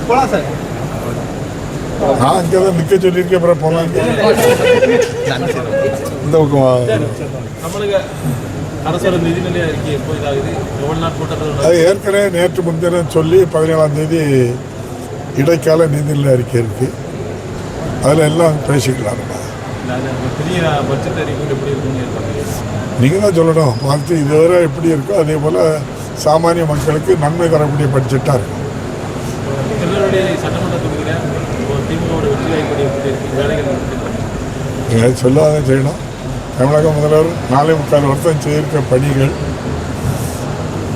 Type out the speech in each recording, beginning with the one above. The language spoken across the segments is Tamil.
போலாம் சார். நான் இங்கே தான் நிற்க சொல்லியிருக்கேன். அப்புறம் போகலாம். இந்த பக்கம் தமிழக அரசோட நிதிநிலை அறிக்கை எப்போ இதாகுது? எவ்வளோ நாள் கூட்டத்தில் அது ஏற்கனவே நேற்று முன்தினம் சொல்லி 17ஆம் தேதி இடைக்கால நிதிநிலை அறிக்கை இருக்குது. அதில் எல்லாம் பேசிக்கலாம். பெரிய பட்ஜெட் அறிக்கை எப்படி இருக்குன்னு நீங்கள் தான் சொல்லணும். பார்த்து இதுவரை எப்படி இருக்கோ அதே போல் சாமானிய மக்களுக்கு நன்மை தரக்கூடிய பட்ஜெட்டாக இருக்கும். திருநெல்வேலி சட்டமன்ற தொகுதியில் திமுகவோட வெற்றி வாய்ப்பு எப்படி இருக்குது? வேலைகள் நீங்கள் சொல்லாத செய்யணும். தமிழக முதல்வர் 4.25 வருஷம் செய்திருக்க பணிகள்,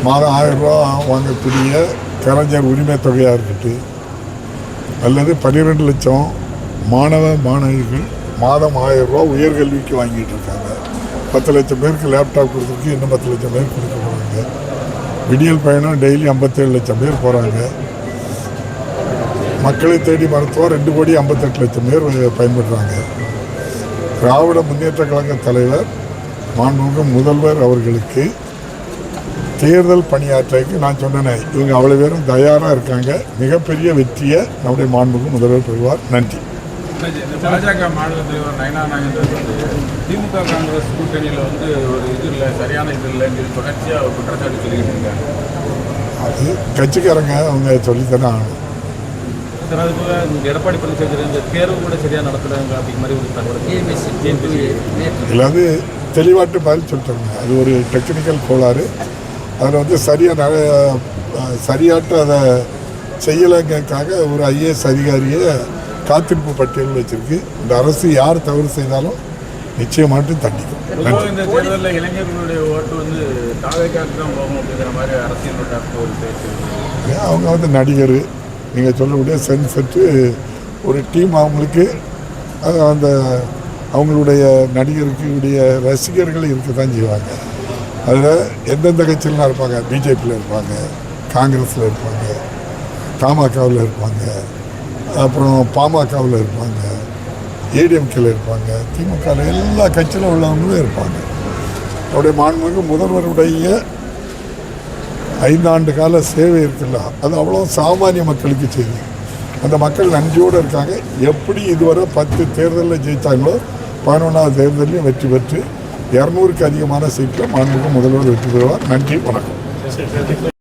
மாதம் 1000 ரூபா வாங்கக்கூடிய கலைஞர் உரிமை தொகையாக இருக்கட்டும், அல்லது 12 லட்சம் மாணவ மாணவிகள் மாதம் 1000 ரூபா உயர்கல்விக்கு வாங்கிட்டு இருக்காங்க. 10 லட்சம் பேருக்கு லேப்டாப் கொடுத்துருக்கு. இன்னும் 10 லட்சம் பேர் கொடுக்க போகிறாங்க. விடியல் பயணம் டெய்லி 57 லட்சம் பேர் போகிறாங்க. மக்களை தேடி மருத்துவம் 2,58 லட்சம் பேர் பயன்படுறாங்க. திராவிட முன்னேற்ற கழக தலைவர் மாண்புமிகு முதல்வர் அவர்களுக்கு தேர்தல் பணியாற்றுறதுக்கு நான் சொன்னேன். இவங்க அவ்வளோ பேரும் தயாராக இருக்காங்க. மிகப்பெரிய வெற்றியை நம்முடைய மாண்புமிகு முதல்வர் பெறுவார். நன்றி. பாஜக மாநில தலைவர் நயனா நாகேந்திரன் வந்து திமுக காங்கிரஸ் கூட்டணியில் வந்து ஒரு இது இல்லை, சரியான இது இல்லைன்னு தொடர்ச்சியாக குற்றச்சாட்டு சொல்லிக்கிட்டு இருக்காங்க. அது கட்சிக்காரங்க அவங்க சொல்லித்தானே ஆகணும். சார், அது போக எடப்பாடி பழனிசாமி இந்த தேர்வு கூட சரியாக நடத்துகிறாங்க அப்படிங்கிற மாதிரி ஒரு தகவல் எல்லாவது தெளிவாட்டு பதில் சொல்லிட்டாங்க. அது ஒரு டெக்னிக்கல் கோளாறு. அதில் வந்து சரியாட்டு அதை செய்யலைங்கிறதுக்காக ஒரு ஐஏஎஸ் அதிகாரியை காத்திருப்பு பட்டியல் வச்சிருக்கு. இந்த அரசு யார் தவறு செய்தாலும் நிச்சயமாட்டு தண்டிக்கும். இந்த தேர்தலில் இளைஞர்களுடைய ஓட்டு வந்து தாவேக்காக்கு தான் போகும் அப்படிங்கிற மாதிரி அரசியல் ஒரு பேச்சு. அவங்க வந்து நடிகர், நீங்கள் சொல்லக்கூடிய சென்செட்டு ஒரு டீம் அவங்களுக்கு அந்த அவங்களுடைய நடிகருக்கு ரசிகர்கள் இருக்க தான் செய்வாங்க. அதில் எந்தெந்த கட்சியிலாம் இருப்பாங்க. பிஜேபியில் இருப்பாங்க, காங்கிரஸில் இருப்பாங்க, தமாகவில் இருப்பாங்க, அப்புறம் பாமகவில் இருப்பாங்க, ஏடிஎம்கேல இருப்பாங்க, திமுகவில் எல்லா கட்சியில் உள்ளவங்களும் இருப்பாங்க. அவருடைய மாண்புமிகு முதல்வருடைய 5 ஆண்டு கால சேவை இருக்குல்ல, அது அவ்வளோ சாமானிய மக்களுக்கு செய்யுது. அந்த மக்கள் நன்றியோடு இருக்காங்க. எப்படி இதுவரை 10 தேர்தலில் ஜெயித்தாங்களோ 11ஆவது தேர்தலையும் வெற்றி பெற்று 200க்கு அதிகமான சீட்டில் மாண்புமிகு முதல்வர் வெற்றி பெறுவார். நன்றி, வணக்கம்.